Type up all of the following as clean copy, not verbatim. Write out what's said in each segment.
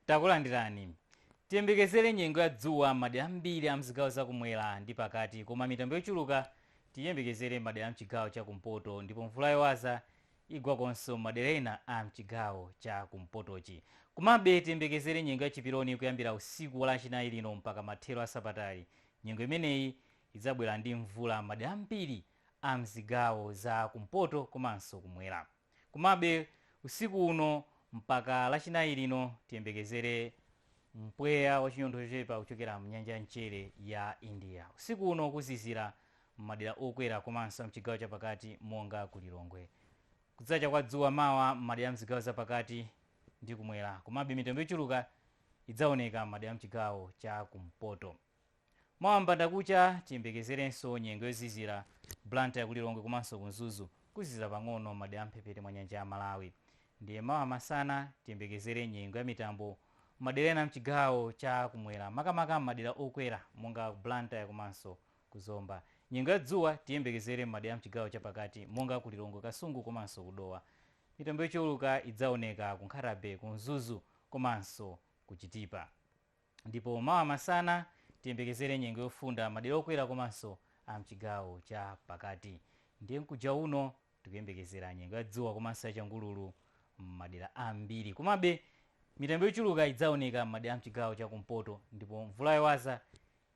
Takulandirani. Tiyembekezere nyengo ya dzuwa madera ambiri a mzigawo zakumwera ndi pakati, koma mitambo yochuluka tiyembekezere madera mchigawo chakumpoto, ndipo mvula yowaza igwa konso madera ena a mchigawo chakumpotochi. Komabe tiyembekezere nyengo ya chipironi kuyambira usiku wa lachinayi lino mpaka mathero a sabatayi. Nyengo imeneyi idzabwera ndi mvula madera ambiri a mzigawo zakumpoto komanso kumwera. Komabe usiku uno mpaka lachinayi lino tiyembekezere mpweya wachinyontho chochepa kuchokera mnyanja ya mchere ya India. Usiku uno kuzizira madera okwera komanso mchigawo chapakati monga kulilongwe. Kudzacha kwa dzuwa mawa madera mzigawo zapakati ndi kumwera, komabe mitambo yochuluka idzaoneka madera mchigawo chakumpoto. Mawa mbandakucha tiyembekezerenso nyengo yozizira Blantyre ya kulilongwe komanso kunzuzu kuzizira pang'ono madera mphepete mwa nyanja ya Malawi. Ndiye mawa masana tiyembekezere nyengo ya mitambo madera ena mchigawo chakumwera, makamaka madera okwera monga Blantyre komanso kuzomba. Nyengo ya dzuwa tiyembekezere madera mchigawo chapakati monga kulilongwe, kasungu komanso kudowa. Mitambo yochuluka idzaoneka kunkhatabe, kunzuzu komanso kuchitipa. Ndipo mawa masana tiyembekezere nyengo yofunda madera okwera komanso a mchigawo chapakati. Ndiye mkuja uno tikuyembekezera nyengo ya dzuwa komanso yachangululu madera ambiri, komabe mitambo yochuluka idzaoneka madera mchigawo chakumpoto, ndipo mvula yowaza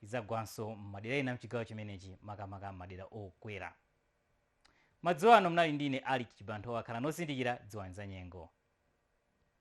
idzagwanso madera ena mchigawo chimenechi makamaka madera okwera. Madzulo ano mnali ndine Ali Chibantho, akhala nosindikira dziwani za nyengo.